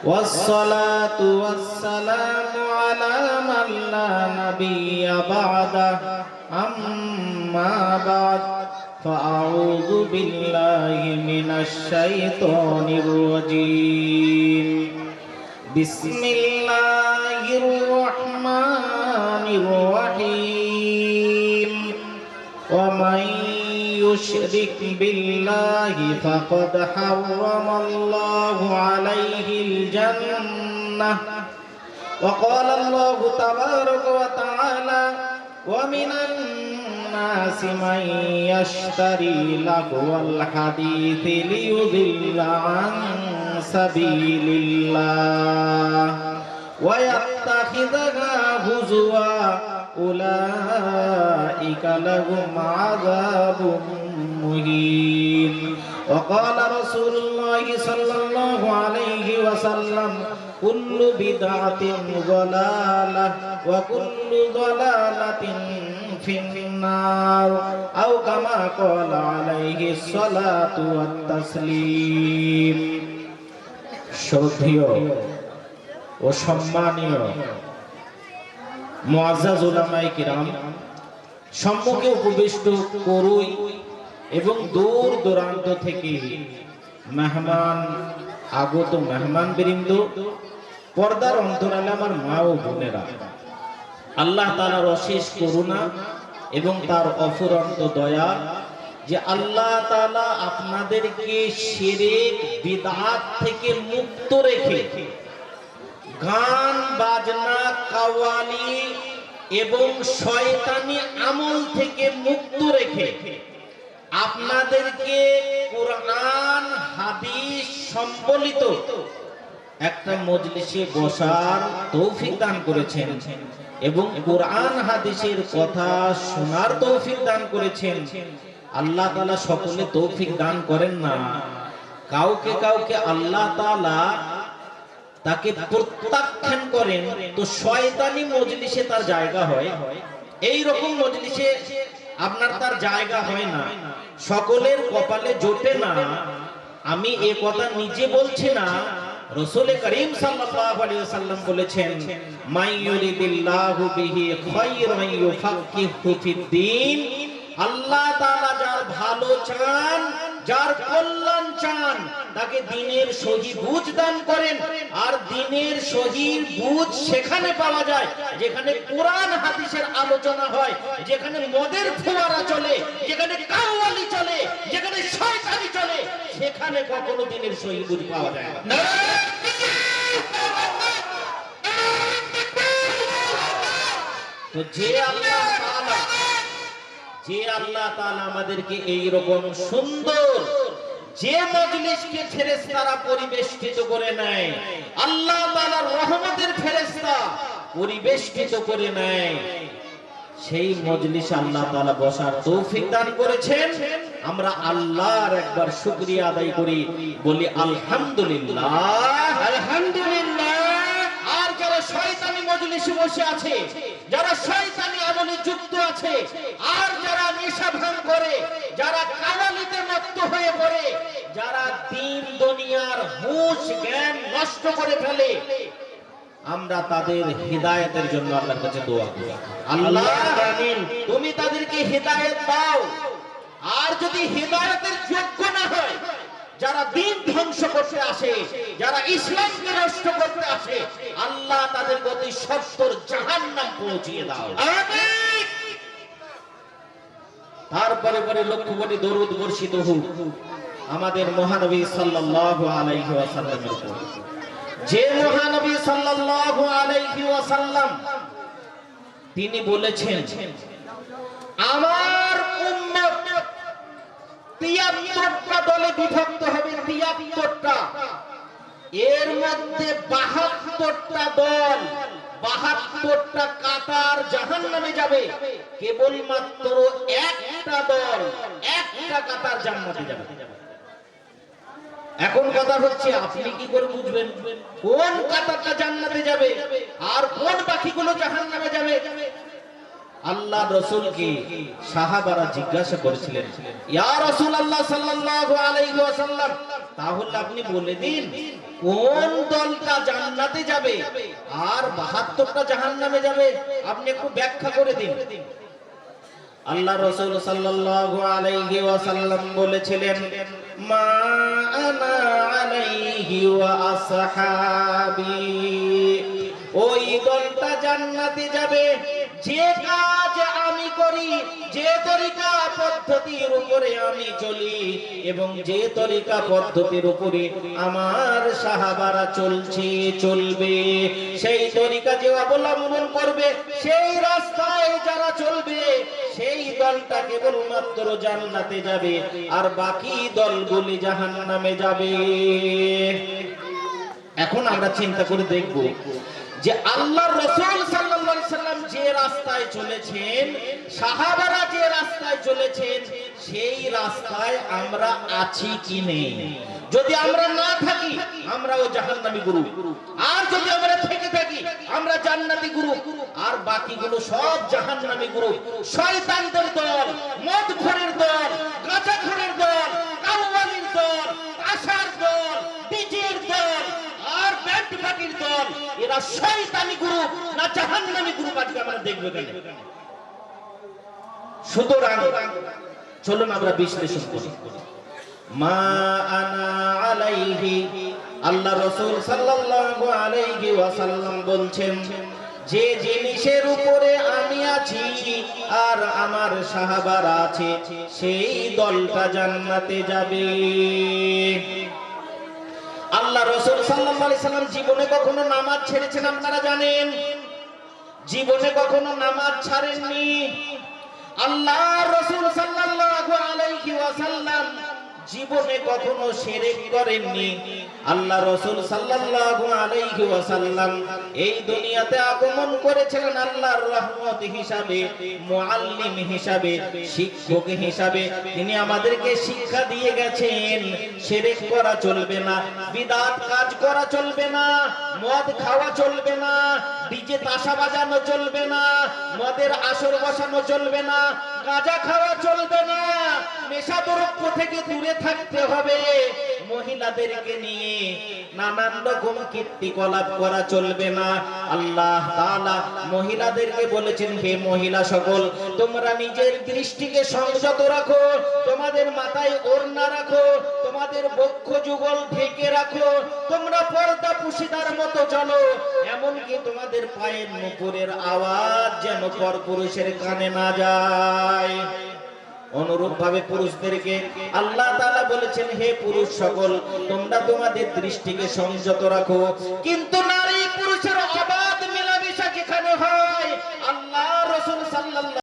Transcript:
والصلاة والسلام على من لا نبي بعده أما بعد فأعوذ بالله من الشيطان الرجيم بسم الله الرحمن الرحيم ومن يشرك بالله فقد حرم الله عليه الجنة وقال الله تبارك وتعالى ومن الناس من يشتري لهو الحديث ليضل عن سبيل الله ويتخذها هزوا أولئك لهم عذاب مهين وقال رسول الله صلى الله عليه وسلم كل بدعة ضلالة وكل ضلالة في النار أو كما قال عليه الصلاة والتسليم শ্রদ্ধেয় ও সম্মানীয় মুআজ্জাজ উলামায়ে কিরাম, সম্মুখে উপবিষ্ট করুই এবং দূর দূরান্ত থেকে আগত মেহমান বৃন্দ, পর্দার অন্তরালে আমার মা ও বোনেরা, আল্লাহ তাআলার অশেষ করুণা এবং তার অফুরন্ত দয়া যে আল্লাহ তাআলা আপনাদেরকে শিরক বিদআত থেকে মুক্ত রেখে গান বাজনা কাওয়ালি এবং শয়তানি আমল থেকে মুক্ত রেখে আপনাদেরকে কোরআন হাদিস সম্বলিত একটা মজলিসে বসার তৌফিক দান করেছেন এবং কোরআন হাদিসের কথা শোনার তৌফিক দান করেছেন। আল্লাহ তাআলা সকলে তৌফিক দান করেন না, কাউকে কাউকে আল্লাহ তাআলা তাকে প্রত্যাখ্যান করেন, তো শয়তানি মজলিসে তার জায়গা হয়, এই রকম মজলিসে আপনার তার জায়গা হয় না, সকলের কপালে জোটে না। আমি এই কথা নিজে বলছি না, রাসূল করিম সাল্লাল্লাহু আলাইহি ওয়াসাল্লাম বলেছেন মাইয়ুরিদিল্লাহু বিহি খায়রান ইউফাক্কিহু ফিদ্দীন। আল্লাহ তাআলা যার ভালো চান, যার কল্যাণ চান, তাকে দ্বীনের সহি বুঝ দান করেন। আর দ্বীনের সহি বুঝ সেখানে পাওয়া যায় যেখানে কোরআন হাদিসের আলোচনা হয়, যেখানে মদের ফোয়ারা চলে, যেখানে কাওয়ালি চলে, যেখানে শয়তানি চলে, সেখানে কখনো দ্বীনের সহি বুঝ পাওয়া যায় না। তো যে আল্লাহ তাআলা আমাদেরকে এই রকম সুন্দর যে মজলিসকে ফেরেশতারা পরিবেষ্টিত করে নেয়, আল্লাহ তাআলার রহমতের ফেরেশতা পরিবেষ্টিত করে নেয়, সেই মজলিসে আল্লাহ তাআলা বসার তৌফিক দান করেছেন। আমরা আল্লাহর একবার শুকরিয়া আদায় করি, বলি আলহামদুলিল্লাহ, আলহামদুলিল্লাহ। আর যারা শয়তানি মজলিসে বসে আছে, যারা শয়তানি আমলে যুক্ত আছে, আর যারা নেশা ভাঙ করে, যারা কাওয়ালিতে মত্ত হয়ে পড়ে, যারা দ্বীন দুনিয়ার হুঁশ জ্ঞান নষ্ট করে ফেলে, আমরা তাদের হিদায়াতের জন্য আল্লাহর কাছে দোয়া করি, আল্লাহ আমিন তুমি তাদেরকে হিদায়াত দাও। আর যদি হিদায়াতের যোগ্য না হয়, যারা দ্বীন ধ্বংস করতে আসে, যারা ইসলামকে নষ্ট করতে আসে, আল্লাহ তাদের প্রতি সত্তর জাহান্নাম পৌঁছিয়ে দাও, আমিন। তারপরে পরে লক্ষ কোটি দরুদ বর্ষিত হোক আমাদের মহানবী সাল্লাল্লাহু আলাইহি ওয়াসাল্লামের উপর, যে মহানবী সাল্লাল্লাহু আলাইহি ওয়াসাল্লাম তিনি বলেছেন আমার উম্মত ৭৩টা দলে বিভক্ত হবে, ৭৩টা, এর মধ্যে ৭২টা দল, ৭২টা কাতার জাহান্নামে যাবে, কেবলমাত্র একটা দল, একটা কাতার জান্নাতে যাবে। এখন কথা হচ্ছে আপনি কি করে বুঝবেন কোন কাতারটা জান্নাতে যাবে আর কোন বাকিগুলো জাহান্নামে যাবে? আল্লাহ রাসূলকে সাহাবারা জিজ্ঞাসা করেছিলেন, ইয়া রাসূলুল্লাহ সাল্লাল্লাহু আলাইহি ওয়াসাল্লাম, তাহলে আপনি বলে দিন কোন দলটা জান্নাতে যাবে আর 72টা জাহান্নামে যাবে, আপনি একটু ব্যাখ্যা করে দিন। আল্লাহ রাসূল সাল্লাল্লাহু আলাইহি ওয়াসাল্লাম বলেছিলেন, মা আনা আলাইহি ওয়া আসহাবি, ওই দলটা জান্নাতে যাবে যে কাজ আমি করি, যে তরিকা পদ্ধতির উপরে আমি চলি এবং যে তরিকা পদ্ধতির উপরে আমার সাহাবারা চলবে, সেই তরিকা যে অবলম্বন করবে, সেই রাস্তায় যারা চলবে, সেই দলটা কেবলমাত্র জান্নাতে যাবে আর বাকি দলগুলি জাহান্নামে যাবে। এখন আমরা চিন্তা করে দেখব যে আল্লাহর রাসূল সাল্লাল্লাহু আলাইহি সাল্লাম যে রাস্তায় চলেছেন, সাহাবারা যে রাস্তায় চলেছেন, সেই রাস্তায় আমরা আছি কি নেই। যদি আমরা না থাকি আমরাও জাহান্নামী গুরু, আর যদি আমরা থেকে থাকি আমরা জান্নাতি গুরু, আর বাকিগুলো সব জাহান্নামী গুরু, শয়তানদের দল, মদখোরের দল, গাঁজাখোরের দল, কাউয়ালির দল, আশার দল, ডিজের দল আর ব্যান্ড পার্টির দল। এরা শয়তানি গুরু না জাহান্নামী গুরু, আজকে আমরা দেখব কেন। সুতরাং চলুন আমরা বিশ্লেষণ করি। মা আনা আলাইহি, আল্লাহ রাসূল সাল্লাল্লাহু আলাইহি ওয়াসাল্লাম বলছেন, যে জিনিসের উপরে আমি আছি আর আমার সাহাবারা আছে, সেই দলটা জান্নাতে যাবে। আল্লাহ রাসূল সাল্লাল্লাহু আলাইহি সাল্লাম জীবনে কখনো নামাজ ছেড়েছেন আপনারা জানেন? জীবনে কখনো নামাজ ছাড়েননি। আল্লাহ রাসূল সাল্লাল্লাহু আলাইহি ওয়াসাল্লাম জীবনে কখনো শিরক করেননি। আল্লাহ রাসূল সাল্লাল্লাহু আলাইহি ওয়াসাল্লাম এই দুনিয়াতে আগমন করেছিলেন আল্লাহর রহমত হিসাবে, মুআল্লিম হিসাবে, শিক্ষক হিসাবে। তিনি আমাদেরকে শিক্ষা দিয়ে গেছেন শিরক করা চলবে না, বিদআত কাজ করা চলবে না, মদ খাওয়া চলবে না, ডিজে তাশা বাজানো চলবে না, মদের আসর বসানো চলবে না, গাঁজা খাওয়া চলবে না, নেশাদ্রব্য থেকে দূরে থাকতে হবে, মহিলাদেরকে নিয়ে নানান রকম কীর্তিকলাপ করা চলবে না। আল্লাহ তাআলা মহিলাদেরকে বলেছেন, হে মহিলা সকল, তোমরা নিজের দৃষ্টিকে সংযত রাখো, তোমাদের মাথায় ওড়না রাখো, তোমাদের বক্ষ যুগল ঢেকে রাখো, তোমরা পর্দা পুশিদার মতো চলো, এমনকি তোমাদের পায়ের নুপুরের আওয়াজ যেন পরপুরুষের কানে না যায়। অনুরূপ ভাবে পুরুষদেরকে আল্লাহ তাআলা বলেছেন, হে পুরুষ সকল, তোমরা তোমাদের দৃষ্টিকে সংযত রাখো। কিন্তু না,